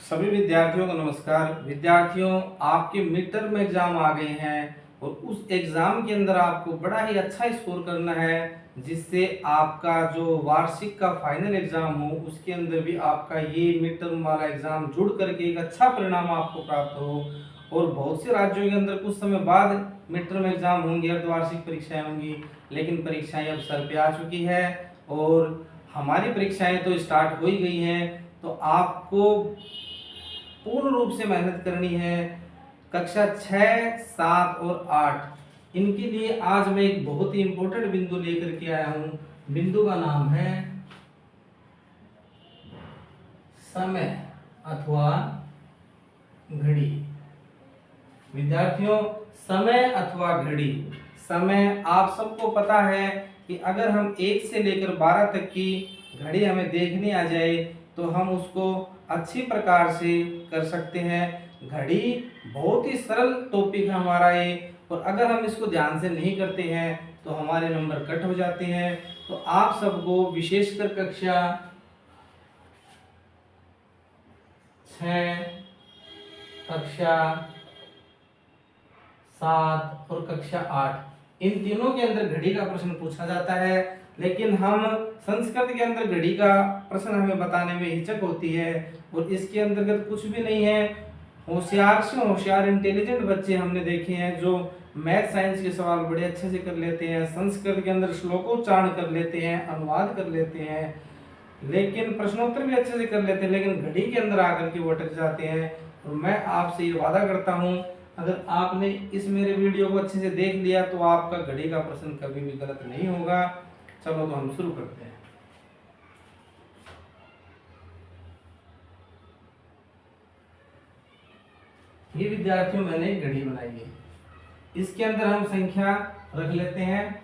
सभी विद्यार्थियों को नमस्कार। विद्यार्थियों, आपके मिड टर्म एग्जाम आ गए हैं और उस एग्जाम के अंदर आपको बड़ा ही अच्छा स्कोर करना है, जिससे आपका जो वार्षिक का फाइनल एग्जाम हो उसके अंदर भी आपका ये मिड टर्म वाला एग्जाम जुड़ करके एक अच्छा परिणाम आपको प्राप्त हो। और बहुत से राज्यों के अंदर कुछ समय बाद मिड टर्म एग्जाम होंगे, अर्धवार्षिक परीक्षाएं होंगी, लेकिन परीक्षाएं अब सर पे आ चुकी है और हमारी परीक्षाएं तो स्टार्ट हो ही गई हैं। तो आपको पूर्ण रूप से मेहनत करनी है। कक्षा 6, 7 और 8 इनके लिए आज मैं एक बहुत ही इंपॉर्टेंट बिंदु लेकर के आया हूं। बिंदु का नाम है समय अथवा घड़ी। विद्यार्थियों, समय अथवा घड़ी। समय आप सबको पता है कि अगर हम 1 से लेकर 12 तक की घड़ी हमें देखनी आ जाए तो हम उसको अच्छी प्रकार से कर सकते हैं। घड़ी बहुत ही सरल टॉपिक है हमारा ये, और अगर हम इसको ध्यान से नहीं करते हैं तो हमारे नंबर कट हो जाते हैं। तो आप सबको विशेषकर कक्षा 6, कक्षा 7 और कक्षा 8 इन तीनों के अंदर घड़ी का प्रश्न पूछा जाता है, लेकिन हम संस्कृत के अंदर घड़ी का प्रश्न हमें बताने में हिचक होती है और इसके अंतर्गत कुछ भी नहीं है। होशियार से होशियार इंटेलिजेंट बच्चे हमने देखे हैं जो मैथ साइंस के सवाल बड़े अच्छे से कर लेते हैं, संस्कृत के अंदर श्लोकोच्चारण कर लेते हैं, अनुवाद कर लेते हैं, लेकिन प्रश्नोत्तर भी अच्छे से कर लेते हैं, लेकिन घड़ी के अंदर आकर के वो अटक जाते हैं। और मैं आपसे ये वादा करता हूँ, अगर आपने इस मेरे वीडियो को अच्छे से देख लिया तो आपका घड़ी का प्रश्न कभी भी गलत नहीं होगा। चलो तो हम शुरू करते हैं। ये विद्यार्थियों मैंने एक घड़ी बनाई है, इसके अंदर हम संख्या रख लेते हैं।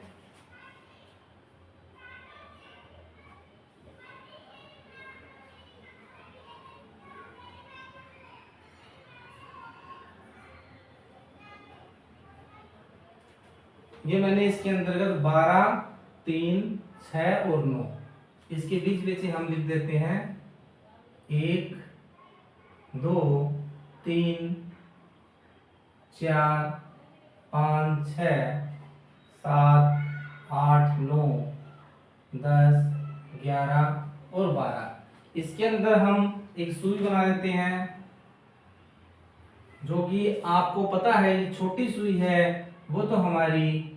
ये मैंने इसके अंतर्गत 12, 3, 6 और 9 इसके बीच में से हम लिख देते हैं 1, 2, 3, 4, 5, 6, 7, 8, 9, 10, 11 और 12। इसके अंदर हम एक सुई बना देते हैं, जो कि आपको पता है ये छोटी सुई है, वो तो हमारी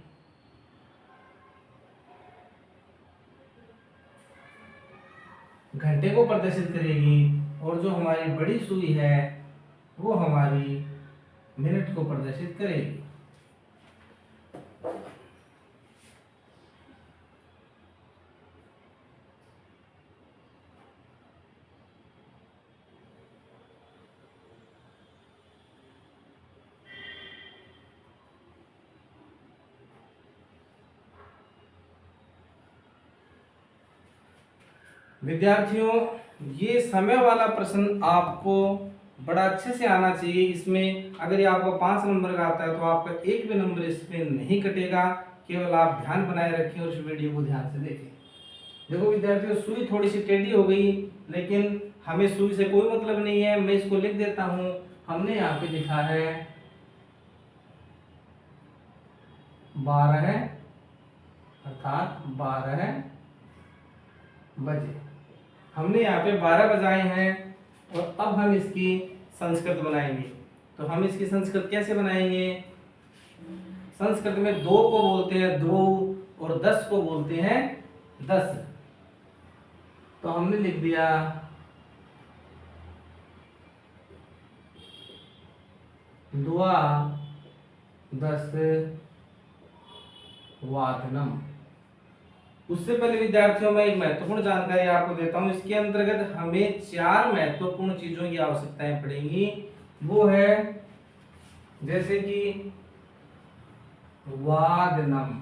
घंटे को प्रदर्शित करेगी, और जो हमारी बड़ी सुई है वो हमारी मिनट को प्रदर्शित करेगी। विद्यार्थियों, ये समय वाला प्रश्न आपको बड़ा अच्छे से आना चाहिए। इसमें अगर ये आपको 5 नंबर का आता है तो आपका एक भी नंबर इसमें नहीं कटेगा। केवल आप ध्यान बनाए रखें और इस वीडियो को ध्यान से देखें। देखो विद्यार्थियों, सुई थोड़ी सी टेढ़ी हो गई, लेकिन हमें सुई से कोई मतलब नहीं है। मैं इसको लिख देता हूं। हमने यहाँ पे लिखा है 12 अर्थात 12 बजे। हमने यहाँ पे 12 बजाए हैं और अब हम इसकी संस्कृत बनाएंगे। तो हम इसकी संस्कृत कैसे बनाएंगे? संस्कृत में 2 को बोलते हैं दो और 10 को बोलते हैं 10। तो हमने लिख दिया द्वा 10 वादनम। उससे पहले विद्यार्थियों में एक महत्वपूर्ण जानकारी आपको देता हूं। इसके अंतर्गत हमें 4 महत्वपूर्ण चीजों की आवश्यकताएं पड़ेंगी। वो है जैसे कि वादनम।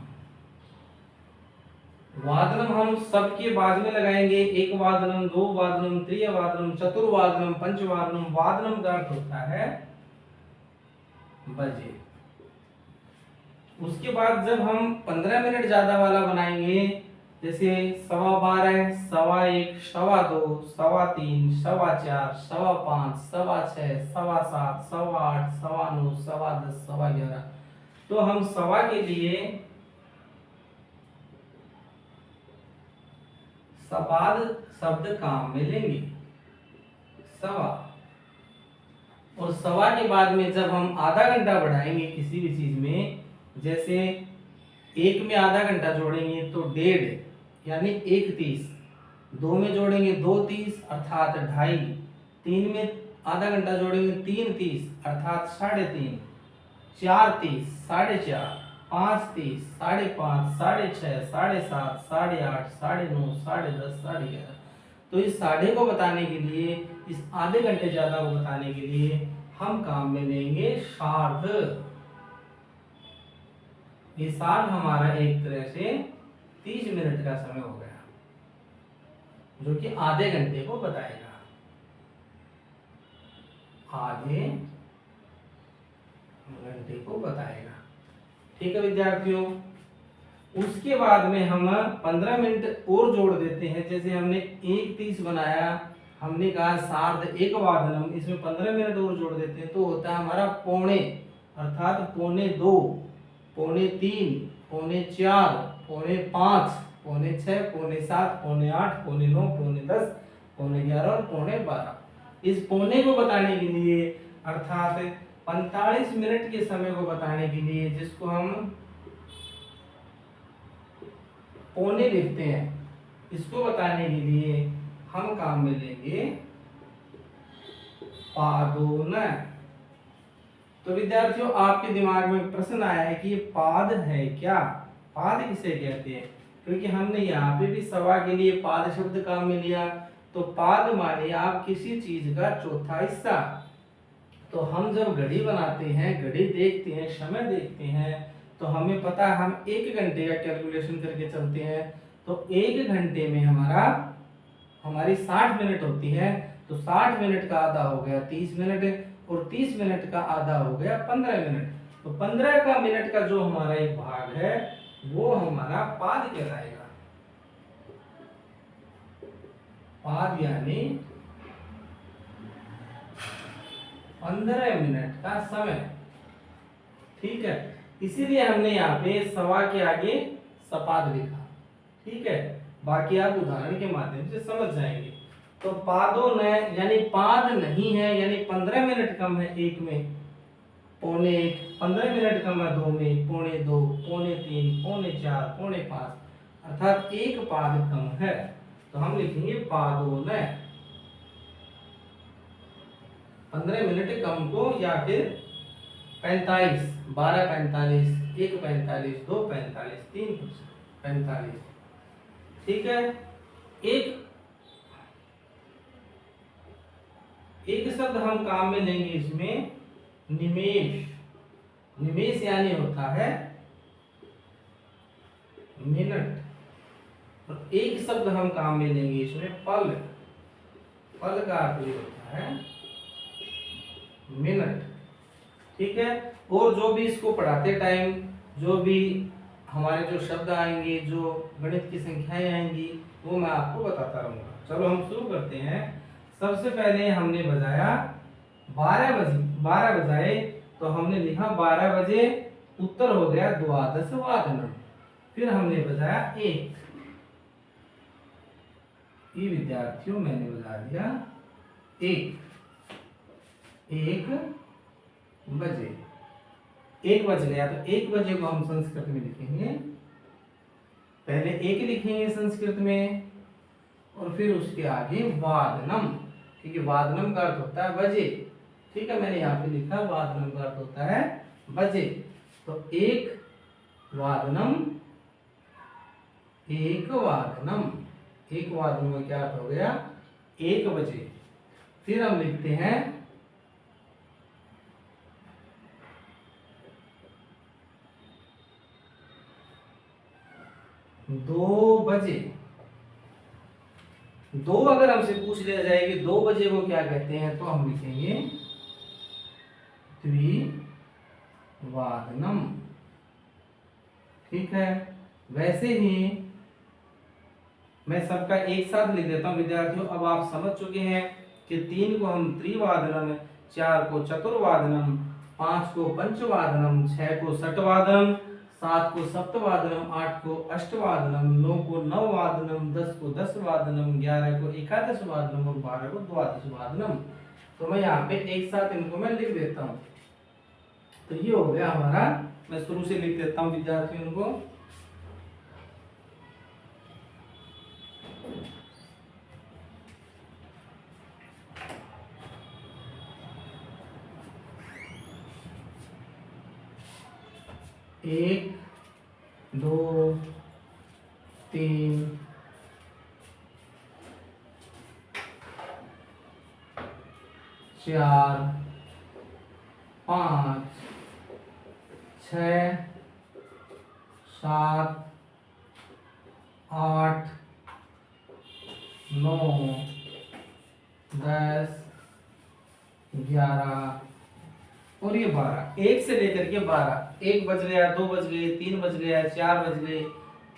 वादनम हम सबके बाद में लगाएंगे। एक वादनम, दो वादनम, त्रिय वादनम, चतुर्वादनम, पंचवादनम। वादनम का अर्थ होता है बजे। उसके बाद जब हम 15 मिनट ज्यादा वाला बनाएंगे जैसे 12:15, 1:15, 2:15, 3:15, 4:15, 5:15, 6:15, 7:15, 8:15, 9:15, 10:15, 11:15। तो हम सवा के लिए सपाद शब्द काम में लेंगे, सवा। और सवा के बाद में जब हम आधा घंटा बढ़ाएंगे किसी भी चीज में, जैसे एक में आधा घंटा जोड़ेंगे तो 1:30 यानी 1:30, दो में जोड़ेंगे 2:30 अर्थात 2:30, तीन में आधा घंटा जोड़ेंगे 3:30 अर्थात 3:30, 4:30, 4:30, 5:30, 5:30, 6:30, 7:30, 8:30, 9:30, 10:30, 11:30। तो इस साढ़े को बताने के लिए, इस आधे घंटे ज्यादा को बताने के लिए हम काम में लेंगे सार्ध। ये सार्ध हमारा एक तरह से 30 मिनट का समय हो गया, जो कि आधे घंटे को बताएगा, आधे घंटे को बताएगा। ठीक है विद्यार्थियों, उसके बाद में हम 15 मिनट और जोड़ देते हैं। जैसे हमने 1:30 बनाया, हमने कहा सार्ध एक वादनम, इसमें 15 मिनट और जोड़ देते हैं तो होता है हमारा पौने, अर्थात 2:45, 3:45, 4:45, 5:45, 6:45, 7:45, 8:45, 9:45, 10:45, 11:45 और 11:45। इस पौने को बताने के लिए, अर्थात 45 मिनट के समय को बताने के लिए, जिसको हम पौने लिखते हैं, इसको बताने के लिए हम काम में लेंगे पादोन। तो विद्यार्थियों, आपके दिमाग में प्रश्न आया है कि ये पाद है क्या, पाद किसे कहते हैं? क्योंकि हमने यहाँ पे भी सवा के लिए पाद शब्द काम में लिया। तो पाद माने आप किसी चीज का चौथा हिस्सा। तो हम जब घड़ी बनाते हैं, घड़ी देखते हैं, समय देखते हैं, तो हमें पता है हम 1 घंटे का कैलकुलेशन करके चलते हैं। तो 1 घंटे में हमारी 60 मिनट होती है। तो 60 मिनट का आधा हो गया 30 मिनट, और 30 मिनट का आधा हो गया 15 मिनट। तो 15 का मिनट का जो हमारा एक भाग है वो हमारा पाद कहलाएगा। पाद यानी 15 मिनट का समय। ठीक है, इसीलिए हमने यहाँ पे सवा के आगे सपाद लिखा। ठीक है, बाकी आप उदाहरण के माध्यम से समझ जाएंगे। तो पादों ने यानी पाद नहीं है, यानी 15 मिनट कम है एक में, पौने 1, 15 मिनट कम है 2 में, पौने 2, पौने 3, पौने 4, पौने 5, अर्थात एक पाद कम है। तो हम लिखेंगे पादों ने। 15 मिनट कम को, या फिर 45, 12:45, 1:45, 2:45, 3:45। ठीक है, एक शब्द हम काम में लेंगे इसमें, निमेष। निमेष यानी होता है मिनट। और एक शब्द हम काम में लेंगे इसमें, पल। पल का अर्थ होता है मिनट। ठीक है, और जो भी इसको पढ़ाते टाइम जो भी हमारे जो शब्द आएंगे, जो गणित की संख्याएं आएंगी, वो मैं आपको बताता रहूंगा। चलो हम शुरू करते हैं। सबसे पहले हमने बजाया 12 बजे, 12 बजाए, तो हमने लिखा 12 बजे, उत्तर हो गया द्वादश वादनम। फिर हमने बजाया 1, ये विद्यार्थियों मैंने बजा दिया 1 बजे। 1 बज गया, तो 1 बजे को हम संस्कृत में लिखेंगे, पहले 1 लिखेंगे संस्कृत में, और फिर उसके आगे वादनम, क्योंकि वादनम का अर्थ होता है बजे। ठीक है, मैंने यहाँ पे लिखा वादनम का अर्थ होता है बजे। तो 1 वादनम, 1 वादनम, 1 वादनम का क्या अर्थ हो गया? 1 बजे। फिर हम लिखते हैं 2 बजे। 2 अगर हमसे पूछ लिया जाए कि 2 बजे को क्या कहते हैं, तो हम लिखेंगे द्विवादनम। ठीक है, वैसे ही मैं सबका एक साथ लिख देता हूँ विद्यार्थियों। अब आप समझ चुके हैं कि 3 को हम त्रिवादनम, 4 को चतुर्वादनम, 5 को पंचवादनम, 6 को षटवादनम, 7 को सप्तवादनम, 8 को अष्टवादनम, 9 को नववादनम, 10 को दसवादनम, 11 को एकादशवादनम और 12 को द्वादशवादनम। तो मैं यहाँ पे एक साथ इनको मैं लिख देता हूँ। तो ये हो गया हमारा, मैं शुरू से लिख देता हूँ विद्यार्थियों को। एक, दो, तीन, चार, 5, 6, 7, 8, 9, 10, 11 और ये 12। एक से लेकर के 12, 1 बज गया, 2 बज गए, 3 बज गया, 4 बज गए,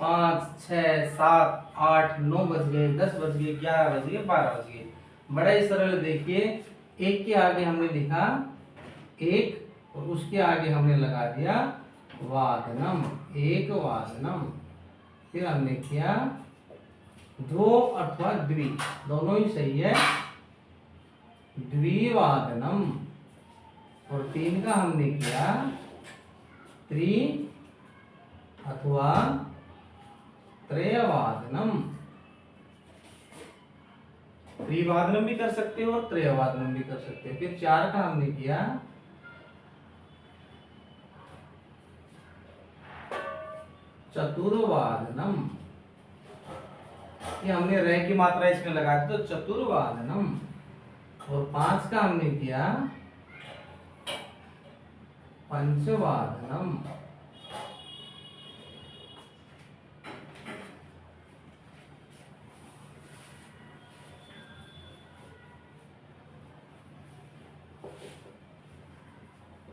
5, 6, 7, 8, 9 बज गए, 10 बज गए, 11 बज गए, 12 बज गए। बड़ा ही सरल। देखिए, एक के आगे हमने लिखा एक और उसके आगे हमने लगा दिया वादनम, एक वादनम। फिर हमने किया दो अथवा द्वि, दोनों ही सही है, द्विवादनम। और 3 का हमने किया त्रि अथवा त्रयवादनम। त्रिवादनम भी कर सकते हो और त्रयवादनम भी कर सकते हो। फिर 4 का हमने किया चतुर्वादनम। ये हमने रे की मात्रा इसमें लगा दी, तो चतुर्वादनम। और 5 का हमने किया पंचवादनम।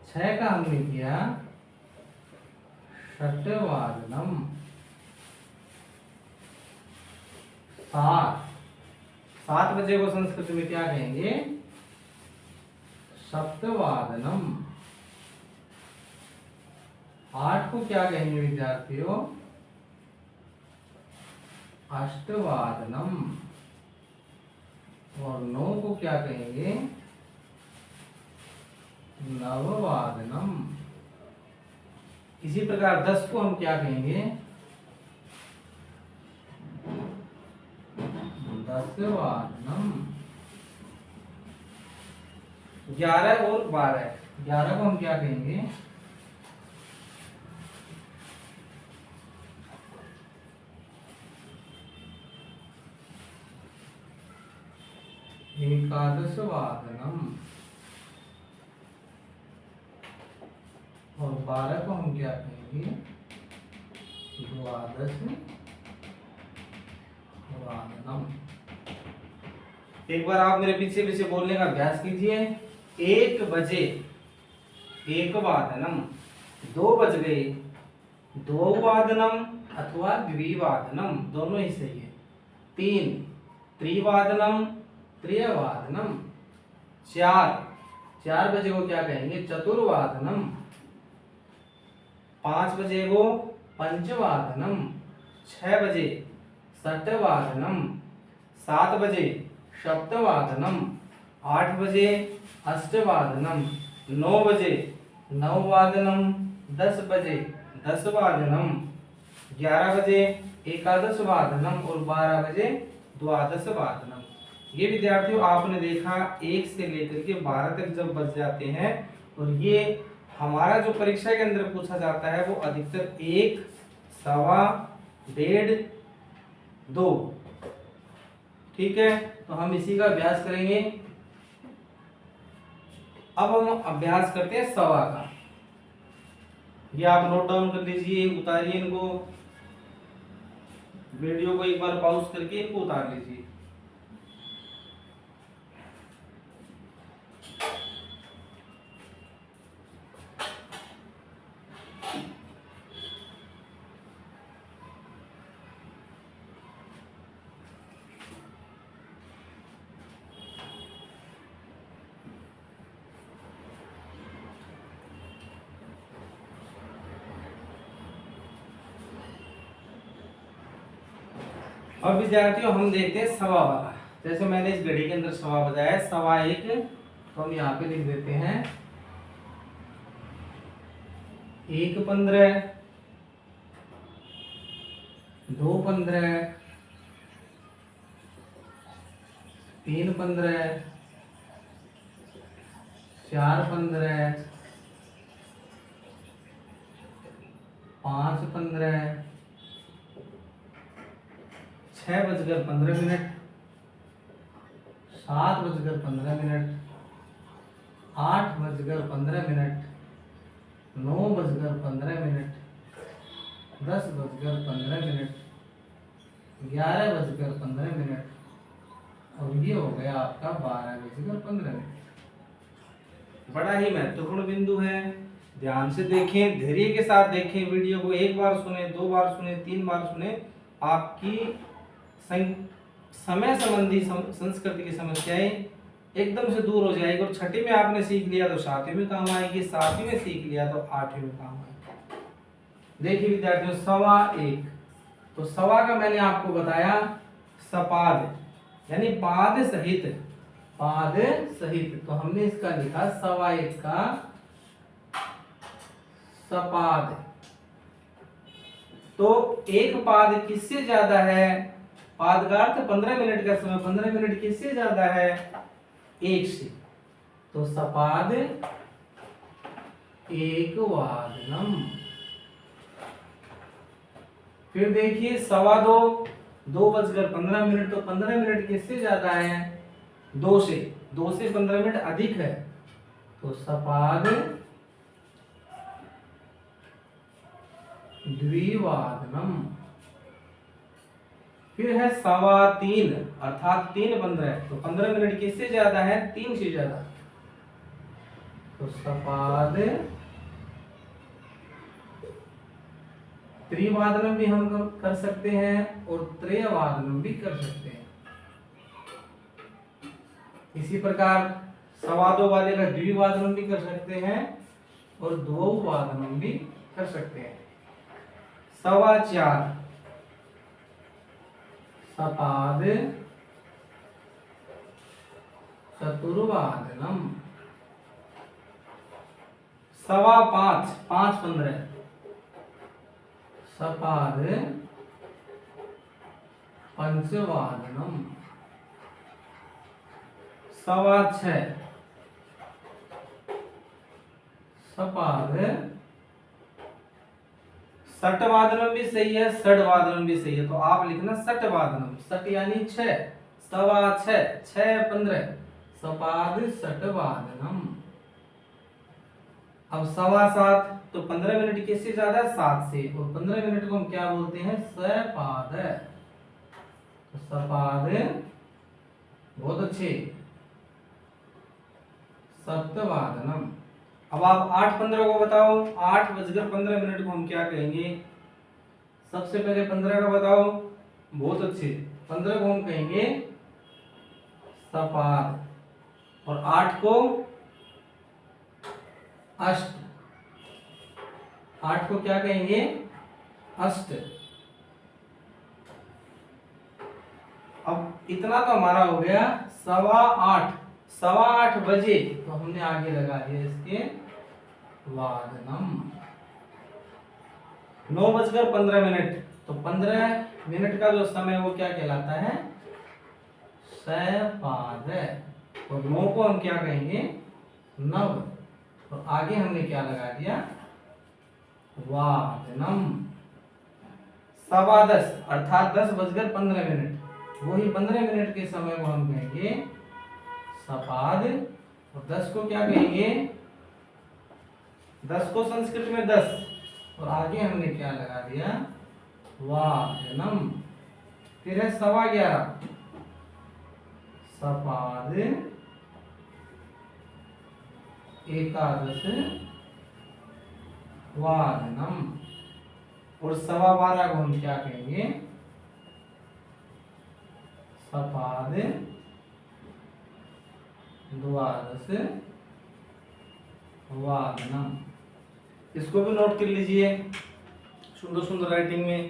छह का हमने किया षटवादनम। 7 बजे को संस्कृत में क्या कहेंगे? सप्तवादनम। 8 को क्या कहेंगे विद्यार्थियों? अष्टवादनम। और 9 को क्या कहेंगे? नववादनम। इसी प्रकार 10 को हम क्या कहेंगे? दसवादनम। 11 और 12, 11 को हम क्या कहेंगे? एकादशवादनम। और 12 को हम क्या कहेंगे? द्वादशवादनम। एक बार आप मेरे पीछे पीछे बोलने का अभ्यास कीजिए। 1 बजे एक वादनम, 2 बज गए, दो वादनम अथवा द्विवादनम, दोनों ही सही है। 3 त्रिवादनम, त्रिवादनम। 4 बजे को क्या कहेंगे? चतुर्वादनम। 5 बजे को पंचवादनम। 6 बजे षटवादनम। 7 बजे सप्तवादनम। 8 बजे अष्टवादनम। 9 बजे नववादनम। 10 बजे दसवादनम। 11 बजे एकादशवादनम और 12 बजे द्वादशवादनम। ये विद्यार्थियों आपने देखा 1 से लेकर के 12 तक जब बच जाते हैं, और ये हमारा जो परीक्षा के अंदर पूछा जाता है वो अधिकतर 1, सवा, 1.5, 2। ठीक है, तो हम इसी का अभ्यास करेंगे। अब हम अभ्यास करते हैं सवा का। ये आप नोट डाउन कर लीजिए, उतारिए इनको, वीडियो को एक बार पॉज करके इनको उतार लीजिए। अब विद्यार्थियों हम देखते हैं सवा वाला। जैसे मैंने इस घड़ी के अंदर सवा बजाया है, 1:15, तो हम यहाँ पे लिख देते हैं 1:15, 2:15, 3:15, 4:15, 5:15, 6:15, 7:15, 8:15, 9:15, 10:15, 11:15, और ये हो गया आपका 12:15। बड़ा ही महत्वपूर्ण बिंदु है, ध्यान से देखें, धैर्य के साथ देखें वीडियो को। एक बार सुने, 2 बार सुने, 3 बार सुने, आपकी समय संबंधी संस्कृति की समस्याएं एकदम से दूर हो जाएगी। और छठी में आपने सीख लिया तो सातवीं में काम आएगी, सातवीं में सीख लिया तो आठवीं में काम आएगी। देखिए विद्यार्थियों, 1:15, तो सवा का मैंने आपको बताया सपाद, यानी पाद सहित, पाद सहित, तो हमने इसका लिखा 1:15 का सपाद। तो एक पाद किससे ज्यादा है? पाद का अर्थ 15 मिनट का समय, 15 मिनट किससे ज्यादा है? 1 से। तो सपाद 1 वादनम। फिर देखिए 2:15, 2:15, तो 15 मिनट किससे ज्यादा है? 2 से। 2 से 15 मिनट अधिक है, तो सपाद द्विवादनम। फिर है 3:15, अर्थात 3:15, तो 15 मिनट किससे ज्यादा है? 3 से ज्यादा, तो सपाद त्रिवादनम भी हम कर सकते हैं और त्रयवादनम भी कर सकते हैं। इसी प्रकार 2:15 वाले का द्विवादनम भी कर सकते हैं और द्विवादनम भी कर सकते हैं। 4:15 सपाद चतुर्वादनम। 5:15, 5:15 सपाद पंचवादनम। 6:15 सपाद सटवादनम भी सही है, षडवादनम भी सही है, तो आप लिखना सटवादनम। सट यानी 6, 6:15, 6:15 सपाद सटवादनम। अब 7:15, तो 15 मिनट किससे ज्यादा? 7 से, और 15 मिनट को हम क्या बोलते हैं? सपाद। तो सपाद, बहुत अच्छे, सप्तवादनम। अब आप 8:15 को बताओ, 8:15 को हम क्या कहेंगे? सबसे पहले 15 का बताओ, बहुत अच्छे, 15 को हम कहेंगे सपाद, और 8 को अष्ट। 8 को क्या कहेंगे? अष्ट। अब इतना तो हमारा हो गया 8:15, 8:15 बजे, तो हमने आगे लगा दिया इसके वादनम। 9:15, तो 15 मिनट का जो समय वो क्या कहलाता है? सपाद। और 9 को हम क्या कहेंगे? नव, और आगे हमने क्या लगा दिया? वादनम। 10:15 अर्थात 10:15, वही 15 मिनट के समय को हम कहेंगे सपाद, और 10 को क्या कहेंगे? 10 को संस्कृत में 10, और आगे हमने क्या लगा दिया? वादनम। फिर है 11:15 सपाद एकादश वादनम, और 12:15 को हम क्या कहेंगे? सपाद द्वादश वादनम। इसको भी नोट कर लीजिए सुंदर सुंदर राइटिंग में।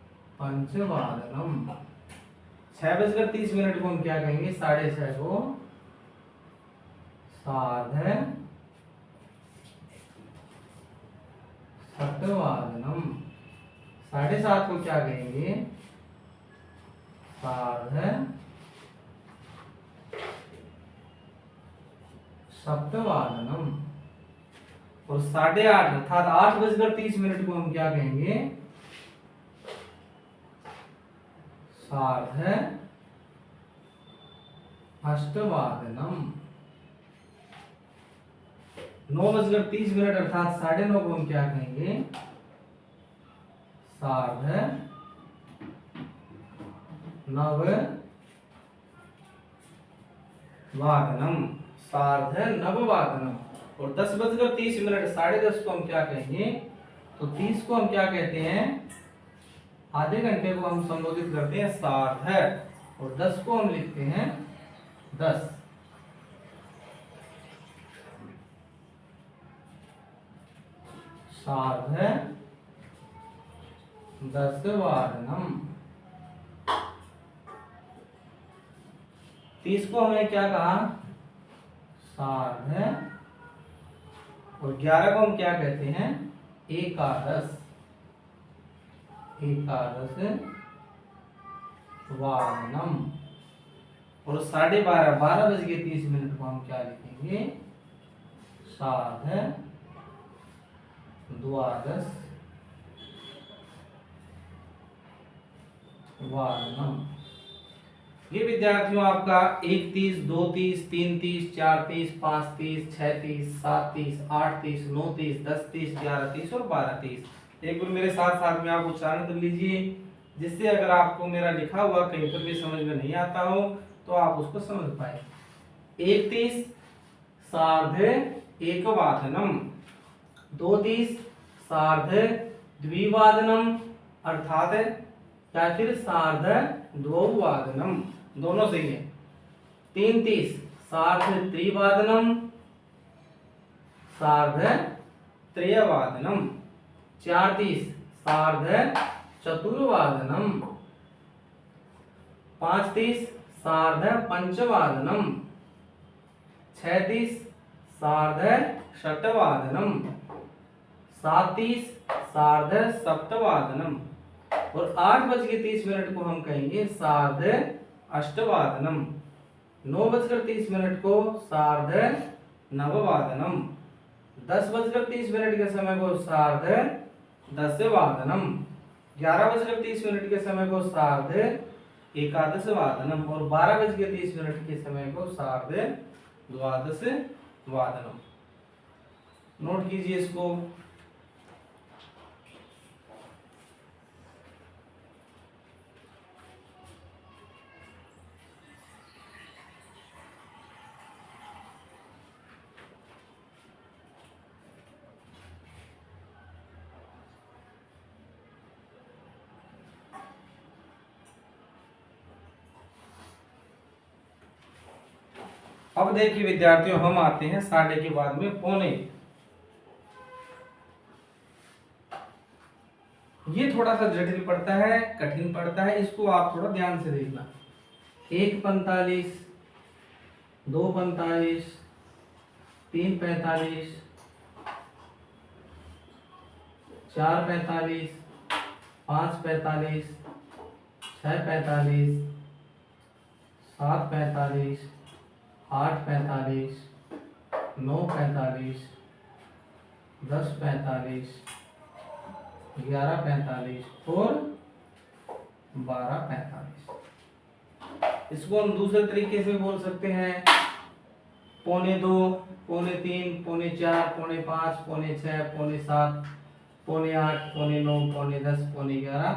पंचवादनम। 6:30 को हम क्या कहेंगे? 6:30 को सार्ध षटवादनम। 7:30 को क्या कहेंगे? सार्ध सप्तवादनम। और 8:30 अर्थात 8:30 को हम क्या कहेंगे? सार्ध अष्टवादनम। 9:30 अर्थात 9:30 को हम क्या कहेंगे? सार्ध नववादनम। सार्ध नववादनम। और 10:30 10:30 को हम क्या कहेंगे? तो 30 को हम क्या कहते हैं? आधे घंटे को हम संबोधित करते हैं सार्ध। और 10 को हम लिखते हैं 10। सार्ध दशवादनम। 30 को हमने क्या कहा? सार्ध। और 11 को हम क्या कहते हैं? एकादश। एकादश वादनम। और 12:30 12:30 को हम क्या लिखेंगे? सार्ध द्वादश वादनम। ये विद्यार्थियों आपका 1:30 2:30 3:30 4:30 5:30 6:30 7:30 8:30 9:30 10:30 11:30 और 12:30। एक बार मेरे साथ साथ में आप उच्चारण कर लीजिए, जिससे अगर आपको मेरा लिखा हुआ कहीं पर भी समझ में नहीं आता हो तो आप उसको समझ पाए। 1:30 सार्ध एकवादनम। 2:30 सार्ध द्विवादनम अर्थात या फिर सार्ध द्वौवादनम, दोनों सही है। 3:30 सार्ध त्रिवादनम सार्ध त्रयवादनम। 4:30 सार्ध चतुर्वादनम। 5:30 सार्ध पंचवादनम। 6:30 सार्ध षटवादनम। 7:30 सार्ध सप्तवादनम। और 8:30 को हम कहेंगे सार्ध अष्टवादनम। 9:30 को सार्ध नववादनम। 10:30 के समय को सार्ध दशवादनम। 11:30 के समय को सार्ध एकादश वादनम। और 12:30 के समय को सार्ध द्वादश वादनम। नोट कीजिए इसको। अब देखिए विद्यार्थियों, हम आते हैं 12:30 के बाद में पौने। ये थोड़ा सा जटिल पड़ता है, कठिन पड़ता है, इसको आप थोड़ा ध्यान से देखना। 1:45 2:45 3:45 4:45 5:45 6:45 7:45 8:45 9:45 10:45 11:45 और 12:45। इसको हम दूसरे तरीके से बोल सकते हैं। 1:45 2:45 3 4 5 5 6 7 8 9 10 11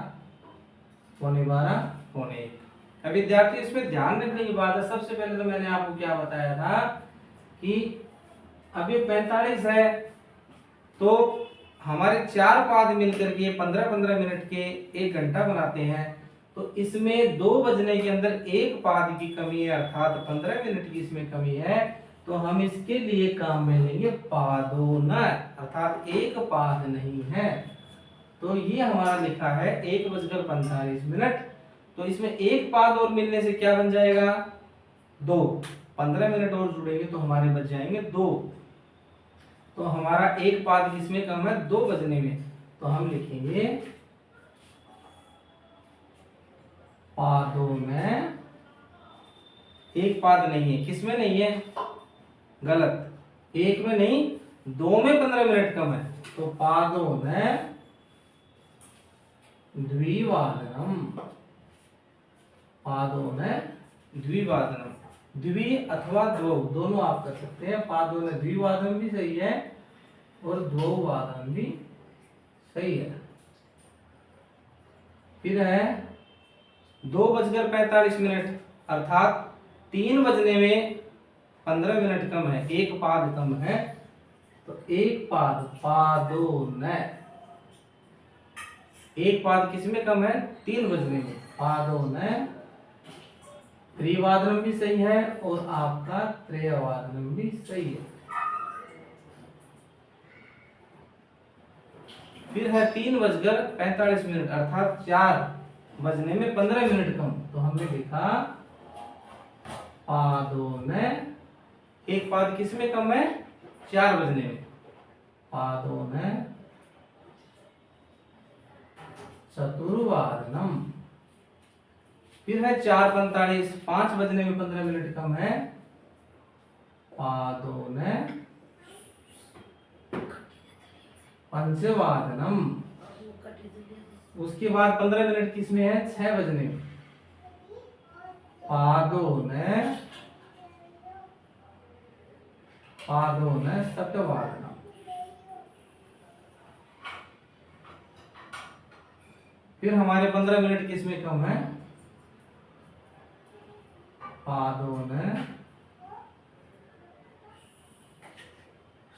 12 1। अब विद्यार्थी इसमें ध्यान रखने की बात है, सबसे पहले तो मैंने आपको क्या बताया था कि अब ये 45 है, तो हमारे 4 पाद मिलकर के 15-15 मिनट के 1 घंटा बनाते हैं। तो इसमें 2 बजने के अंदर 1 पाद की कमी है, अर्थात 15 मिनट की इसमें कमी है। तो हम इसके लिए काम में लेंगे पादोन, अर्थात 1 पाद नहीं है। तो ये हमारा लिखा है 1:45। तो इसमें एक पाद और मिलने से क्या बन जाएगा, 2। 15 मिनट और जुड़ेंगे तो हमारे बच जाएंगे 2। तो हमारा एक पाद किसमें कम है, 2 बजने में। तो हम लिखेंगे पादों में, एक पाद नहीं है, किसमें नहीं है, गलत, एक में नहीं 2 में 15 मिनट कम है। तो पादों में द्विवादनम, पादों में द्विवादनम, द्वि अथवा द्वौ दोनों आप कर सकते हैं। पादों में द्विवादन भी सही है और द्वौवादन भी सही है। फिर है 2:45 अर्थात 3 बजने में 15 मिनट कम है, एक पाद कम है। तो एक पाद, पादों ने, एक पाद किसमें कम है, 3 बजने में। पादों ने त्रिवादनम भी सही है और आपका त्रयवादनम भी सही है। फिर है 3:45 अर्थात 4 बजने में 15 मिनट कम। तो हमने लिखा पादों ने, एक पाद किसमें कम है, 4 बजने में। पादों ने चतुर्वादनम। फिर है 4:45, 5 बजने में 15 मिनट कम है। पादों ने पंचवादनम। उसके बाद 15 मिनट किसमें है, 6 बजने में। पादों ने सप्तवादनम। फिर हमारे 15 मिनट किसमें कम है, पादों ने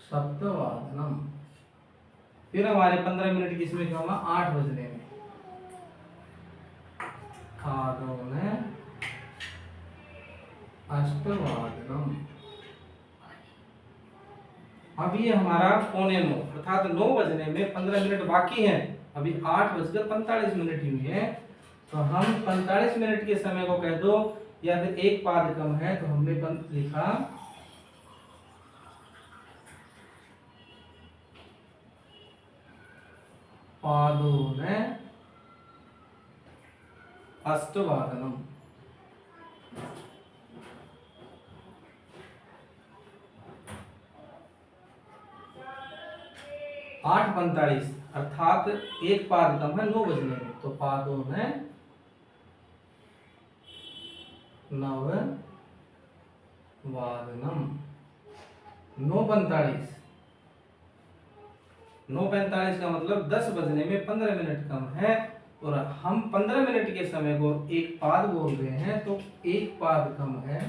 सप्तवादनम। फिर हमारे 15 मिनट किसमें कम है, 8 बजने में। पादों ने अष्टवादनम। अब ये हमारा 8:45 अर्थात 9 बजने में 15 मिनट बाकी है। अभी 8:45 ही हुए हैं। तो हम 45 मिनट के समय को कह दो, या फिर एक पाद कम है तो हमने लिखा पादों ने अष्टवादनम। 8:45 अर्थात एक पाद कम है 9 बजने में। तो पादों में नववादनम। 9:45, 9:45 का मतलब 10 बजने में 15 मिनट कम है। और हम 15 मिनट के समय को एक पाद बोल रहे हैं, तो एक पाद कम है।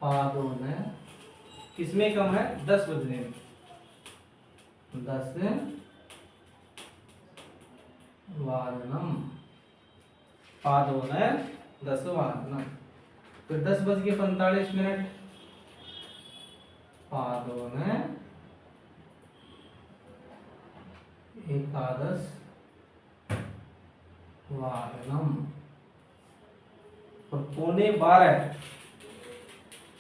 पादों में किसमें कम है, 10 बजने में। 10 वादनम। पादों ने 10 वादनम। फिर 10:45 पादों ने एकादश वादनम। और 11:15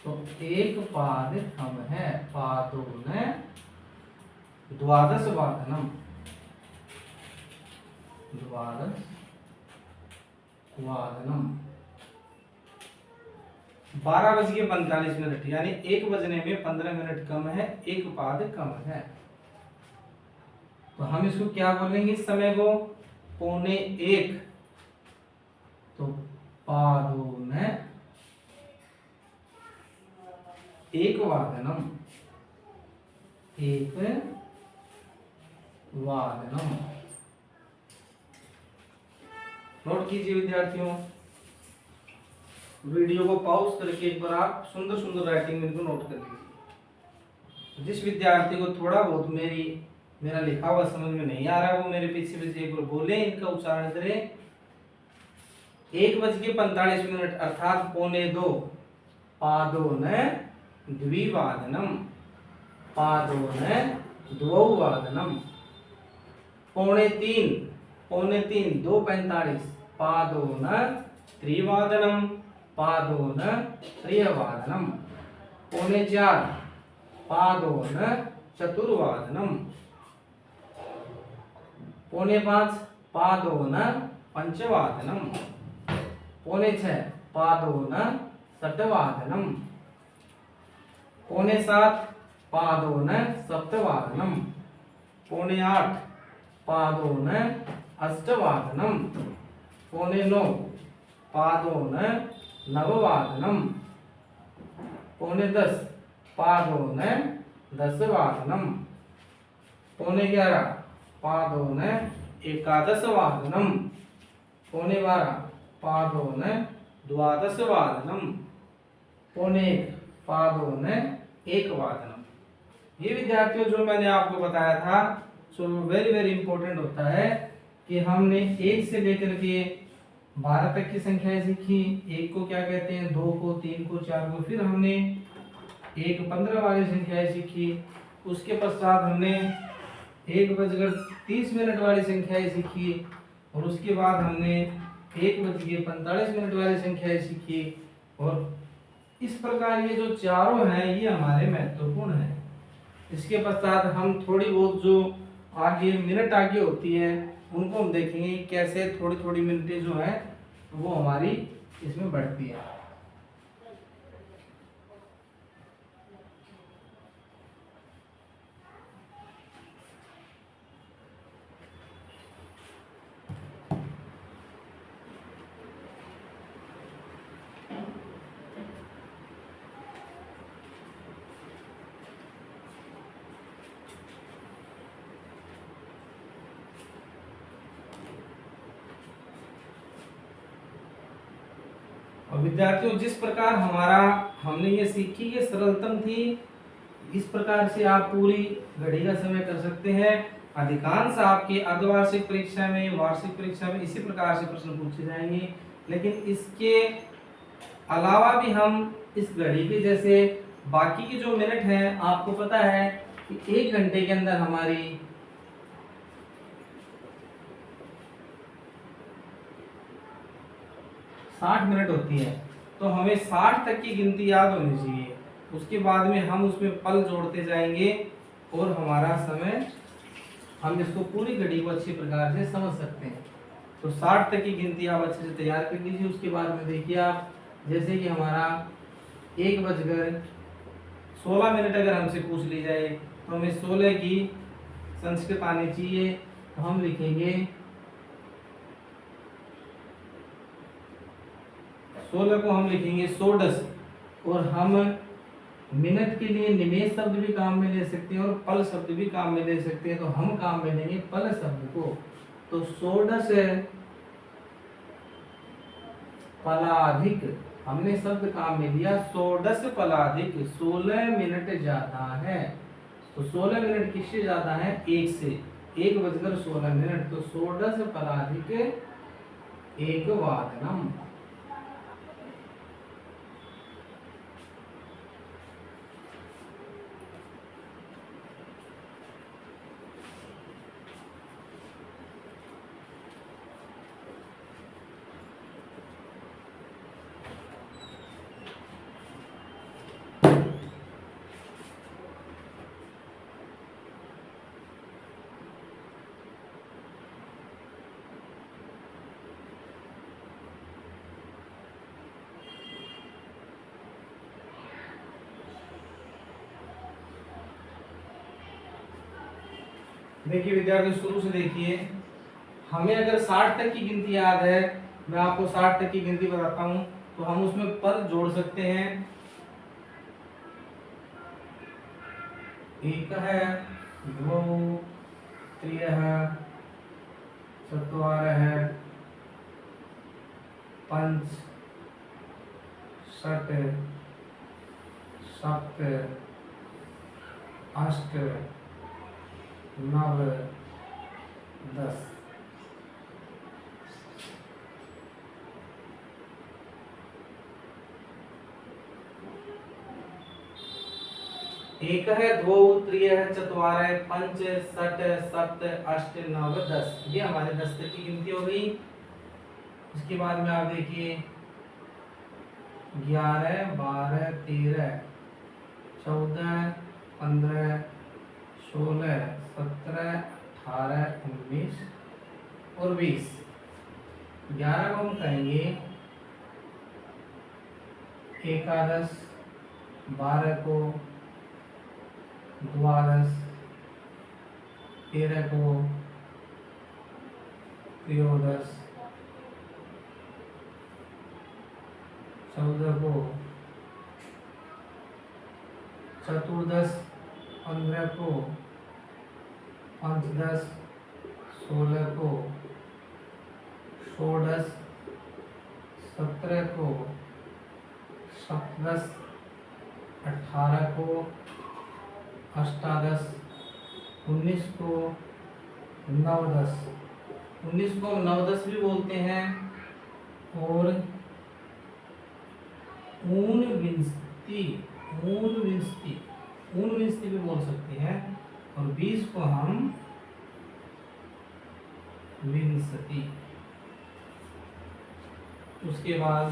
तो एक पाद कम है। पादों ने द्वादश वादनम। द्वादश वादनम। 12:45 यानी 1 बजने में 15 मिनट कम है, एक पाद कम है। तो हम इसको क्या बोलेंगे, इस समय को 1:15। तो पादों ने एक वादनम। एक वादनम। नोट कीजिए विद्यार्थियों, वीडियो को पॉज करके एक बार आप सुंदर सुंदर राइटिंग में इनको नोट कर लीजिए। जिस विद्यार्थी को थोड़ा बहुत मेरा लिखा हुआ समझ में नहीं आ रहा है, वो मेरे पीछे पीछे एक बार बोले, इनका उच्चारण करें। 1:45 अर्थात 1:15 पादों ने द्विवादनम। पादों ने द्वौवादनम। पौने तीन 2:45 पादोन त्रिवादनम पादोन त्रियवादनम। पौने चार पादोन चतुर्वादनम। पौने पांच पादोन पंचवादनम। पौने छह पादोन षट्वादनम। पौने सात पादोन सप्तवादनम। पौने आठ पादोन अष्टवादनम। पौने नौ पादोन नववादनम। पौने दस पादोन दशवादनम। पौने ग्यारह पादोन एकादशवादनम। पौने बारह पादोन द्वादशवादनम। पौने एक पादोन एकवादनम। ये विद्यार्थियों जो मैंने आपको बताया था सो वेरी वेरी इंपॉर्टेंट होता है कि हमने एक से लेकर के 12 तक की संख्याएं सीखी। एक को क्या कहते हैं, दो को, तीन को, चार को। फिर हमने एक 15 वाली संख्याएं सीखी। उसके पश्चात हमने 1:30 वाली संख्याएं सीखी और उसके बाद हमने 1:45 वाली संख्याएं सीखी। और इस प्रकार ये जो चारों हैं ये हमारे महत्वपूर्ण हैं। इसके पश्चात हम थोड़ी बहुत जो आगे मिनट आगे होती है उनको हम देखेंगे कैसे थोड़ी थोड़ी मिनटें जो है वो हमारी इसमें बढ़ती है। और विद्यार्थियों जिस प्रकार हमने ये सीखी ये सरलतम थी। इस प्रकार से आप पूरी घड़ी का समय कर सकते हैं। अधिकांश आपके अर्धवार्षिक परीक्षा में, वार्षिक परीक्षा में इसी प्रकार से प्रश्न पूछे जाएंगे। लेकिन इसके अलावा भी हम इस घड़ी के जैसे बाकी के जो मिनट हैं आपको पता है कि 1 घंटे के अंदर हमारी 60 मिनट होती है। तो हमें 60 तक की गिनती याद होनी चाहिए। उसके बाद में हम उसमें पल जोड़ते जाएंगे और हमारा समय हम इसको पूरी घड़ी को अच्छी प्रकार से समझ सकते हैं। तो 60 तक की गिनती आप अच्छे से तैयार कर लीजिए। उसके बाद में देखिए आप जैसे कि हमारा 1:16 अगर हमसे पूछ ली जाए तो हमें 16 की संस्कृत आनी चाहिए। तो हम लिखेंगे 16 को हम लिखेंगे 16 और हम मिनट के लिए निमेष शब्द भी काम में ले सकते हैं और पल शब्द भी काम में ले सकते हैं। तो हम काम में लेंगे पल शब्द को। तो 16 पलाधिक हमने शब्द काम में लिया। 16 पलाधिक 16 मिनट ज्यादा है। तो 16 मिनट किससे ज्यादा है, 1 से। 1:16 तो 16 पलाधिक एकवादनम। देखिए विद्यार्थी शुरू से देखिए, हमें अगर 60 तक की गिनती याद है, मैं आपको 60 तक की गिनती बताता हूं तो हम उसमें पल जोड़ सकते हैं। एक है, दो, त्रिय है, चत्वार है, पंच, षट, सप्त, अष्ट, नव, 10। एक है, द्वौ, त्रिय है, चत्वार है, पंच, षट, सप्त, अष्ट, नव, 10। ये हमारे 10 तक की गिनती हो गई। उसके बाद में आप देखिए 11, 12, 13, 14, 15, 16, 17, 18, 19 और 20। 11 को हम कहेंगे एकादश, 12 को द्वादश, 13 को त्रयोदश, 14 को चतुर्दश, 15 को पंचदश, 16 को षोडश, 17 को सप्तदश, 18 को अष्टादश, 19 को नवदश। 19 को नवदश भी बोलते हैं और ऊनविंशति भी बोल सकते हैं। और 20 को हम विंशति। उसके बाद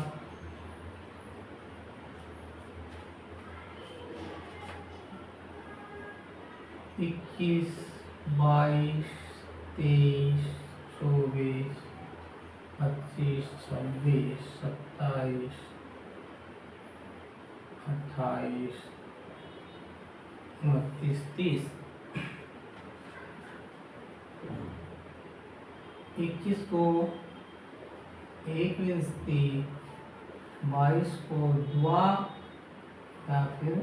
21, 22, 23, 24, 25, 26, 27, 28, 29, 30। 21 को एकविंशति, 22 को द्वा या फिर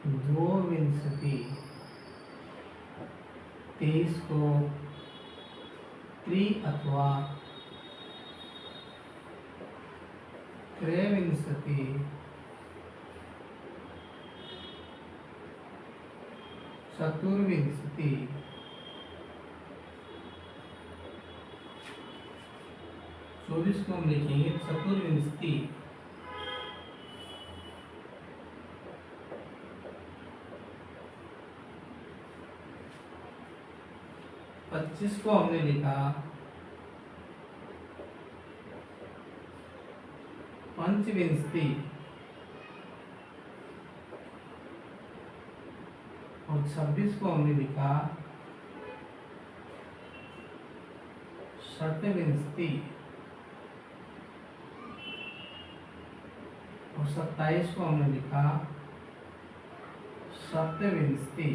द्वोविंशति, 23 को त्रि अथवा त्रयविंशति, 24विंशति, 24 को हम लिखेंगे चतुर्विंशति, 25 को हमने लिखा पंचविंशति, और 26 को हमने लिखा षटविंशति, और 27 को हमने लिखा सप्तविंशति,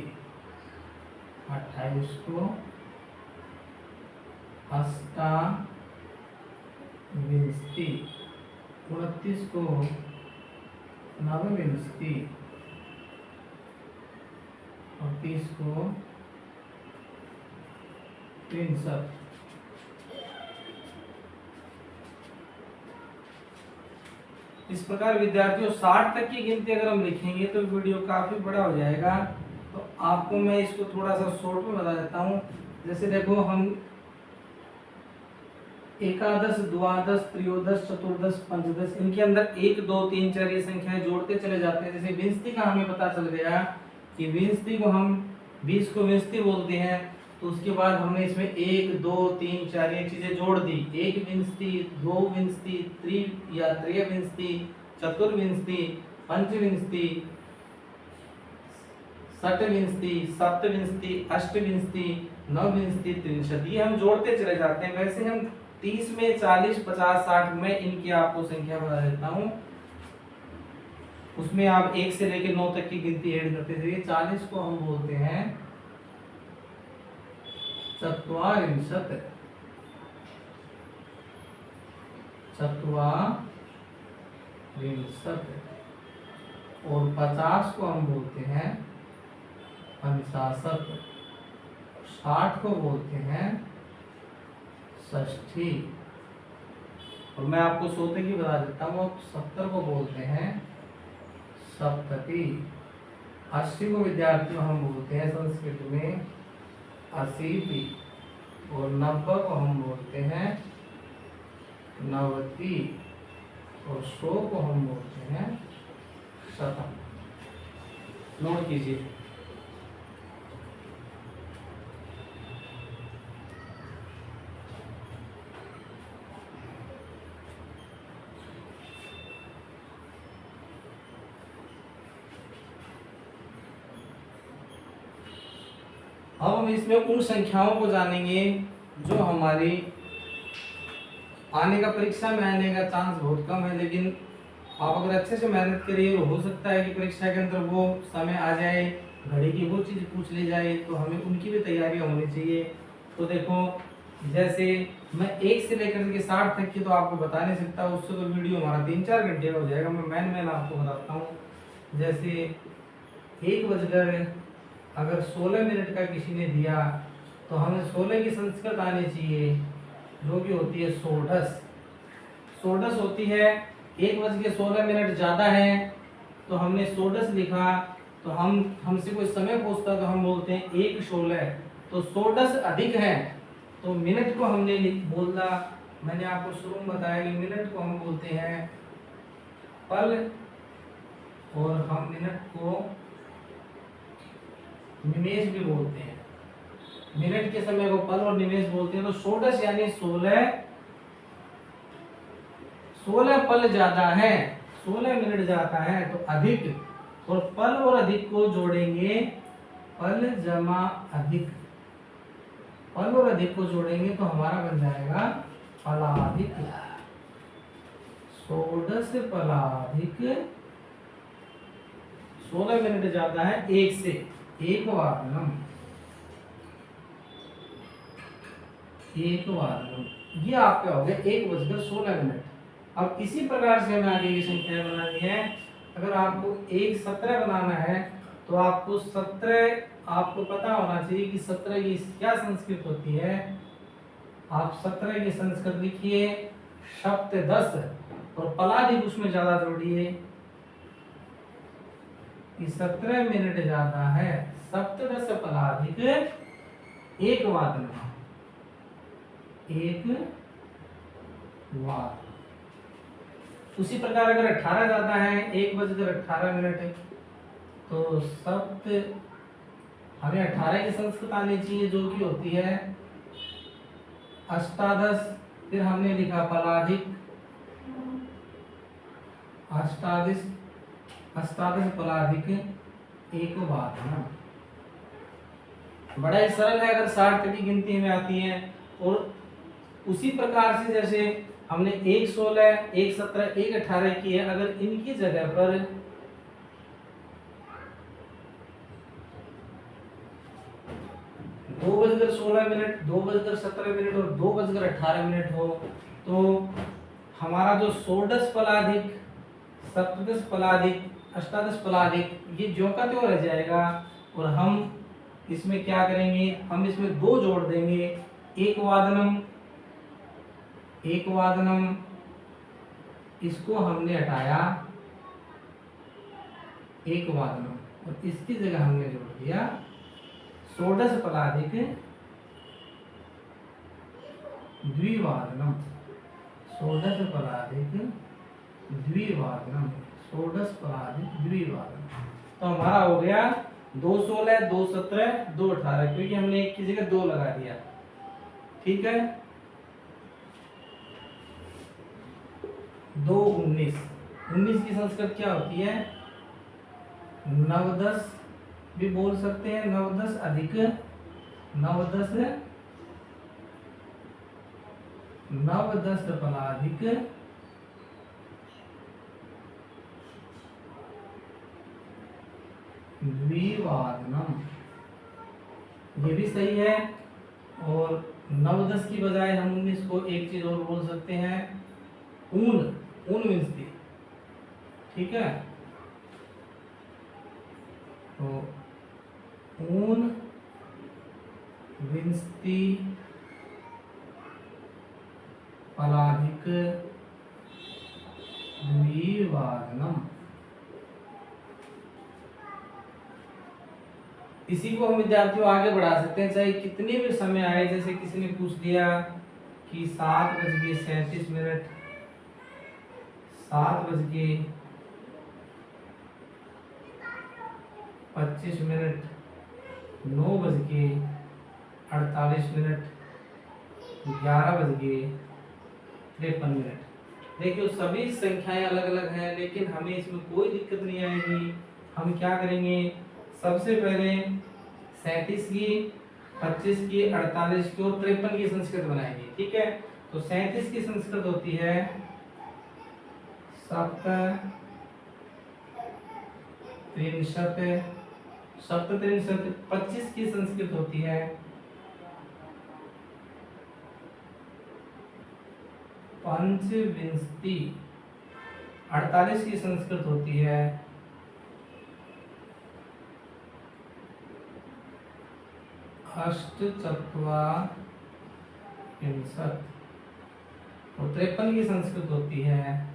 28 को अष्टाविंशति, 29 को नवविंशति, और 30 को त्रिंशत्। इस प्रकार विद्यार्थियों 60 तक की गिनती अगर हम लिखेंगे तो वीडियो काफी बड़ा हो जाएगा। तो आपको मैं इसको थोड़ा सा शॉर्ट में बता देता हूँ। जैसे देखो, हम एकादश, द्वादश, त्रयोदश, चतुर्दश, पंचदश, इनके अंदर 1, 2, 3, 4 ये संख्याएं जोड़ते चले जाते हैं। जैसे विंशति का हमें पता चल गया कि विंशति को हम 20 को विंशति बोलते हैं। तो उसके बाद हमने इसमें 1, 2, 3, 4 ये चीजें जोड़ दी। एक विंशति, दो विंशति, त्रि या त्रयविंशति, चतुर्विंशति, पंचविंशति, षटविंशति, सप्तविंशति, अष्टविंशति, नवविंशति, त्रिंशत्, ये हम जोड़ते चले जाते हैं। वैसे हम 30 में 40, 50, 60 में इनकी आपको संख्या बता देता हूँ। उसमें आप 1 से लेकर 9 तक की गिनती ऐड करते जाइए। 40 को हम बोलते हैं चत्वारिंशत्, और 50 को हम बोलते हैं पंचाशत्, 60 को बोलते हैं षष्ठी, और मैं आपको 100 तक की बता देता हूँ। 70 को बोलते हैं सप्तति, 80 को विद्यार्थियों हम बोलते हैं संस्कृत में अशीति, और 90 को हम बोलते हैं नवति, और 100 को हम बोलते हैं शतम। नोट कीजिए। अब हम इसमें उन संख्याओं को जानेंगे जो हमारी आने का परीक्षा में आने का चांस बहुत कम है, लेकिन आप अगर अच्छे से मेहनत करिए तो हो सकता है कि परीक्षा के अंदर वो समय आ जाए, घड़ी की वो चीज़ पूछ ली जाए, तो हमें उनकी भी तैयारियां होनी चाहिए। तो देखो, जैसे मैं 1 से लेकर के 60 तक की तो आपको बता नहीं सकता, उससे तो वीडियो हमारा 3-4 घंटे हो जाएगा। मैं मैन आपको बताता हूँ। जैसे 1 बजकर अगर 16 मिनट का किसी ने दिया तो हमें 16 की संस्कृत आनी चाहिए, जो कि होती है सोडस। सोडस होती है 1 बज के 16 मिनट ज़्यादा है तो हमने सोडस लिखा, तो हमसे कोई समय पूछता तो हम बोलते हैं 1:16। तो सोडस अधिक है तो मिनट को हमने बोला, मैंने आपको शुरू में बताया कि मिनट को हम बोलते हैं पल, और हम मिनट को निमेष भी बोलते हैं। मिनट के समय को पल और निमेष बोलते हैं। तो सोडस यानी 16 पल ज्यादा है, 16 मिनट जाता है तो अधिक, और पल और अधिक को जोड़ेंगे, पल जमा अधिक, पल और अधिक को जोड़ेंगे तो हमारा बन जाएगा पलाधिक। सोडस पलाधिक 16 मिनट जाता है 1 से, 1 वादनम, 1 वादनम। ये आपका हो गया 1 बजकर 16 मिनट। अब इसी प्रकार से हमें आगे की संख्या बनानी है। अगर आपको 1:17 बनाना है तो आपको 17, आपको पता होना चाहिए कि 17 की क्या संस्कृत होती है। आप 17 की संस्कृत लिखिए सप्तदश, और पलाधिक उसमें ज्यादा जोड़िए कि 17 मिनट ज्यादा है, सप्तदश पलाधिक 1 वादन, 1 वाद। उसी प्रकार अगर 18 ज्यादा है, 1 बजकर 18 मिनट, तो सप्त, हमें 18 की संस्कृत आनी चाहिए जो कि होती है अष्टादश। फिर हमने लिखा पलाधिक, अष्टादश, अष्टादश पलाधिक 1 वादन। बड़ा ही सरल है अगर 60 तक की गिनती में आती है। और उसी प्रकार से जैसे हमने 1:16, 1:17, 1:18 की है, अगर इनकी जगह पर 2:16, 2:17 और 2:18 हो, तो हमारा जो सोडस पलाधिक, सप्तदश पलाधिक, अष्टादश पलाधिक, ये ज्यों का त्यों रह जाएगा। और हम इसमें क्या करेंगे, हम इसमें 2 जोड़ देंगे, 1 वादनम, 1 वादनम, इसको हमने हटाया 1 वादनम, और इसकी जगह हमने जोड़ दिया सोडस पलाधिक द्विवादनम, सोडस पलाधिक द्विवादनम, सोडस पलाधिक द्विवादनम। तो हमारा हो गया 2:16, 2:17, 2:18, क्योंकि हमने एक की जगह 2 लगा दिया। ठीक है, 2:19, 19 की संस्कृत क्या होती है, नवदस भी बोल सकते हैं, नवदस अधिक, नवदस, नवदस पलाधिक द्विवादनम, ये भी सही है। और 9-10 की बजाय हम 19 को एक चीज और बोल सकते हैं, ऊन विंशति। ठीक है, तो ऊन विंशति पलाधिक द्विवादनम। इसी को हम विद्यार्थियों आगे बढ़ा सकते हैं, चाहे कितने भी समय आए। जैसे किसी ने पूछ दिया कि 7:37, 7 25 मिनट, 9:48 मिनट, 11:53 मिनट। देखिए सभी संख्याएं अलग अलग हैं, लेकिन हमें इसमें कोई दिक्कत नहीं आएगी। हम क्या करेंगे, सबसे पहले 37 की, 25 की, 48 की और 53 की संस्कृत बनाएंगे। ठीक है, तो 37 की संस्कृत होती है सप्त त्रिंशत, 25 की संस्कृत होती है पंचविंशति, 48 की संस्कृत होती है अष्टचत्वारिंशत् और 53 की संस्कृत होती है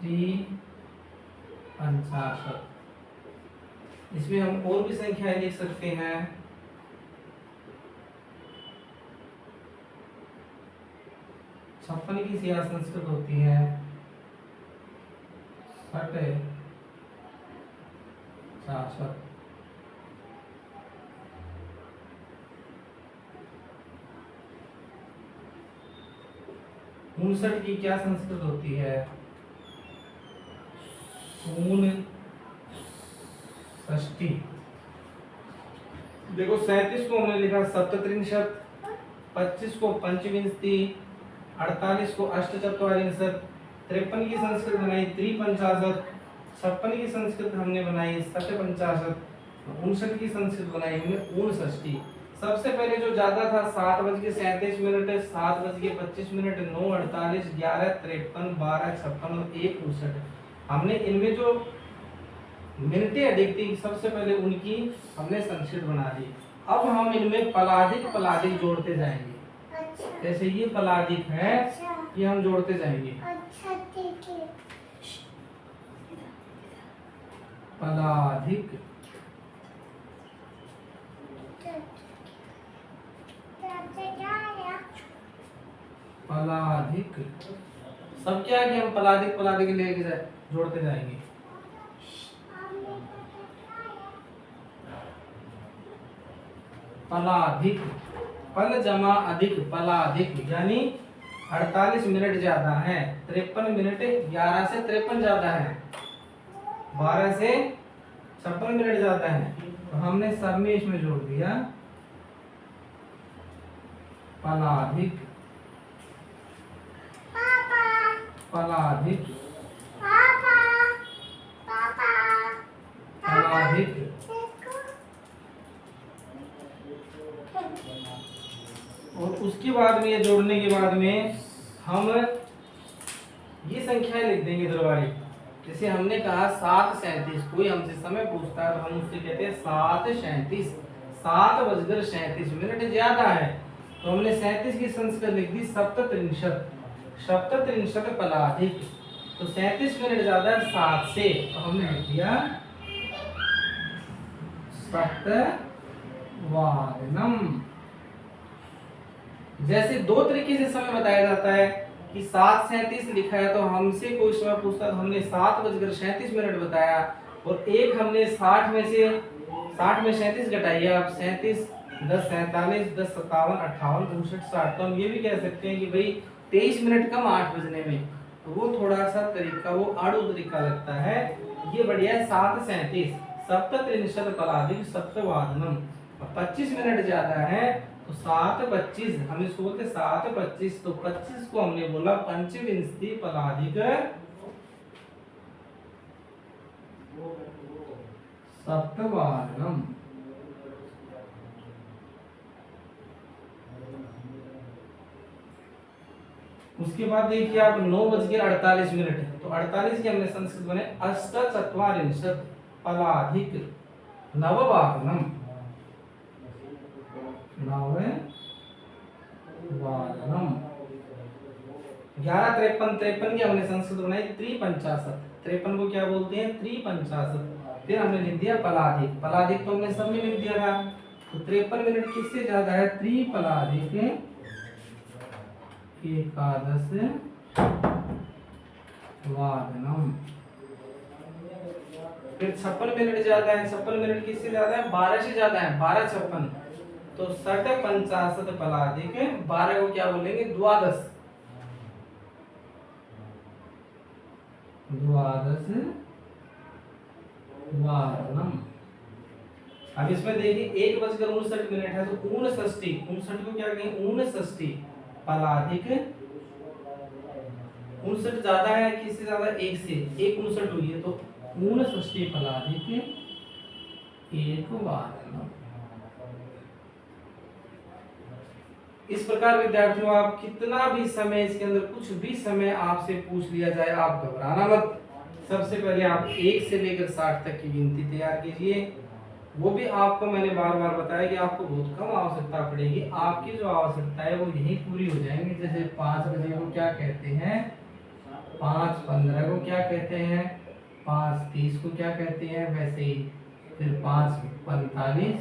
त्रिपंचाशत्। इसमें हम और भी संख्याएं लिख सकते हैं, 56 की संस्कृत होती है 60। 59 की क्या संस्कृत होती है 59। देखो 37 को हमने लिखा सप्तत्रिंशत्, 25 को पंचविंशति, 48 को अष्टचत्वारिंशत्, 53 की संस्कृत बनाई त्रिपंचाशत्, 56 की संस्कृत हमने बनाई षट्पंचाशत्, 59 की संस्कृत बनाई हमने 59। सबसे पहले जो ज्यादा था 7:37 मिनट, 7:25 मिनट, 9:48, 11:53, 12:56 और 1:59। हमने इनमें जो मिनटें अधिक थी सबसे पहले उनकी हमने संस्कृत बना ली। अब हम इनमें पलादिक जोड़ते जाएंगे। जैसे ये पलादिक है, ये हम जोड़ते जाएंगे। पलादिक, पलादिक सब क्या है कि हम पलादिक लेके जोड़ते जाएंगे। पलाधिक, पल जमा अधिक पलाधिक, यानी 48 मिनट ज्यादा है, 53 मिनट, 11 से 53 ज्यादा है, 12 से 56 मिनट ज्यादा है, तो हमने सब में इसमें जोड़ दिया पलाधिक, पलाधिक, पलाधिक। और उसके बाद में ये जोड़ने के बाद में हम ये संख्याएं लिख देंगे दरबारी। जैसे हमने कहा 7:37, कोई हमसे समय पूछता है तो हम उससे कहते हैं 7:37, 7:37 ज्यादा है, तो हमने 37 की संस्कृत लिख दी सप्तत्रिंशत्, सप्तत्रिंशत् पलाधिक। तो 37 मिनट ज्यादा है 7 से, तो हमने लिख दिया सप्तवादनम। जैसे दो तरीके से समय बताया जाता है कि 7:37 लिखा है तो हमसे कोई समय पूछता है तो हमने 7:37 बताया, और एक हमने 60 में 37 घटाइए आप 37, 10 47, 10 57, 58, 59, 60। तो हम ये भी कह सकते हैं कि भाई 23 मिनट कम 8 बजने में, तो वो थोड़ा सा तरीका वो आड़ू तरीका लगता है। ये बढ़िया है 7:37, सप्तत्रिंशत् पलाधिक सप्तवादनम। 25 मिनट ज्यादा है तो 7:25, हम इसको बोलते 7:25, तो 25 को हमने बोला पंचविंशति पलाधिक सप्तवादनम। उसके बाद देखिए आप 9:48, तो 48 की हमने संस्कृत बने अष्टचत्वारिंशत् पलाधिक नववादनम, नववादनम। 11:53 की हमने संस्कृत बनाई त्रिपंचाशत्, 53 को क्या बोलते हैं त्रिपंचाशत्। फिर हमने लिख दिया पलाधिक, पलाधिक तो हमने सब में लिख दिया था, तो 53 मिनट किससे ज्यादा है त्रिपलाधिक एकादश वादनम। फिर 56 मिनट ज्यादा है, 56 मिनट किससे ज्यादा है, 12 से ज्यादा है, 12 56, तो 60 50 पलाधिक 12 को क्या बोलेंगे, द्वादश, द्वादश वादनम। अब इसमें देखिए 1:59 है, तो 59, 59 को क्या कहेंगे, 59 पलाधिक 59 ज्यादा है, किससे ज्यादा, एक से, 1:59 हुई है, तो 59 पलाधिक 1 वादनम। इस प्रकार विद्यार्थियों आप कितना भी समय इसके अंदर कुछ भी समय आपसे पूछ लिया जाए, आप घबराना मत। सबसे पहले आप 1 से लेकर 60 तक की गिनती तैयार कीजिए। वो भी आपको मैंने बार बार बताया कि आपको बहुत कम आवश्यकता पड़ेगी, आपकी जो आवश्यकता है वो यही पूरी हो जाएंगी। जैसे 5 बजे को क्या कहते हैं, 5:15 को क्या कहते हैं, 5:30 को क्या कहते हैं, वैसे ही फिर 5:45,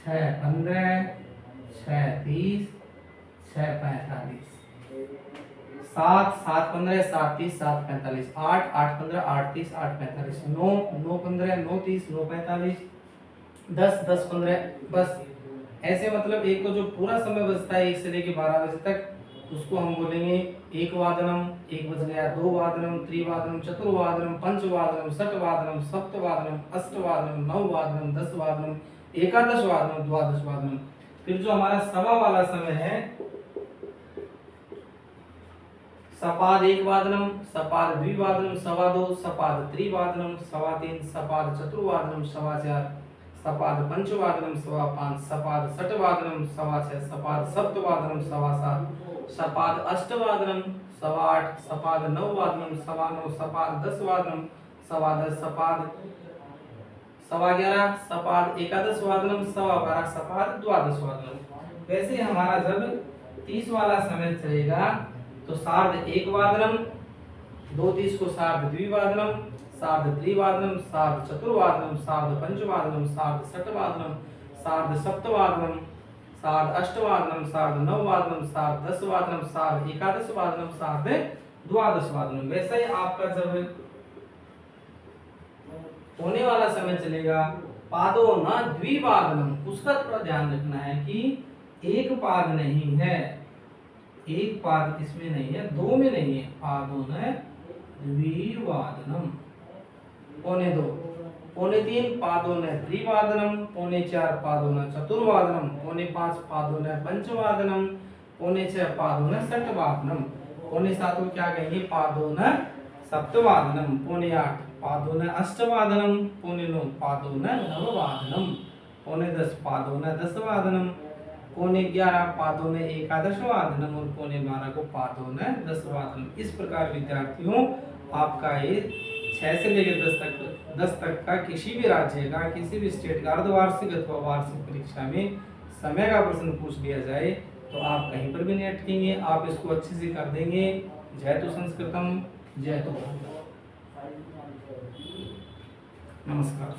6:15, 6:30, 6:45, 7:15, 7:30, 7:45, 8:15, 8:30, 8:45, 9:15, 9:30, 9:45, 10:15, बस ऐसे मतलब एक तो जो पूरा समय बचता है 1 से लेकर 12 बजे तक, उसको हम बोलेंगे 1 वादनम, 1 बज गया, 2 वादनम, त्रिवादनम, चतुर्वादनम, पंचवादनम, षटवादनम, सप्तवादनम, अष्टवादनम, नववादनम, 10 वादनम, एकादश वादनम, द्वादश वादनम। फिर जो हमारा सवा वाला समय है, सपाद 1 वादनम, सपाद 2 वादनम, 2:15, सपाद 3 वादनम, 3:15, सपाद 4 वादनम, 4:15, सपाद 5 वादनम, 5:15, सपाद 6 वादनम, 6:15, सपाद 7 वादनम, 7:15, सपाद 8 वादनम, 8:15, सपाद 9 वादनम, 9:15, सपाद 10 वादनम, 10:15, सपाद 11:15, सपाद एकादश वादनम, 12:15, सपाद द्वादश वादनम। वैसे हमारा जब 30 वाला समय चलेगा तो 1:30 वादनम, 2:30 को 2:30 वादनम, 3:30 वादनम, 4:30 वादनम, 4:30 वादनम, 4:60 वादनम, 4:70 वादनम, 4:08 वादनम, 9:30 वादनम, 10 वादनम, 11 वादनम, 12 वादनम। वैसे ही आपका जब होने वाला समय चलेगा पादो न द्विवादनम, उसका थोड़ा ध्यान रखना है कि एक पाद नहीं है, एक पाद इसमें नहीं है, 2 में नहीं है, पादो न द्विवादनम, 2:15, 3:15 पादो न त्रिवादनम, 4:15 पादो न चतुर्वादनम, 5:15 पादो न पंचवादनम, 6:15 पादो न षटवादनम, 7:15 को क्या कहेंगे, पादो न सप्तवादनम, 8:15 पादो न अष्टवादनम, 9:15 पादो न नववादनम, 10:15 पादो न दशवादनम, 11:15 पादो न एकादश वादनम और 12:15 को पादो न 10 वादनम। इस प्रकार विद्यार्थियों आपका ये 6 से लेकर 10 तक का किसी भी राज्य का, किसी भी स्टेट का अर्धवार्षिक अथवा वार्षिक परीक्षा में समय का प्रश्न पूछ लिया जाए तो आप कहीं पर भी नहीं अटकेंगे, आप इसको अच्छे से कर देंगे। जयतु संस्कृतम, जयतु भारत। नमस्कार।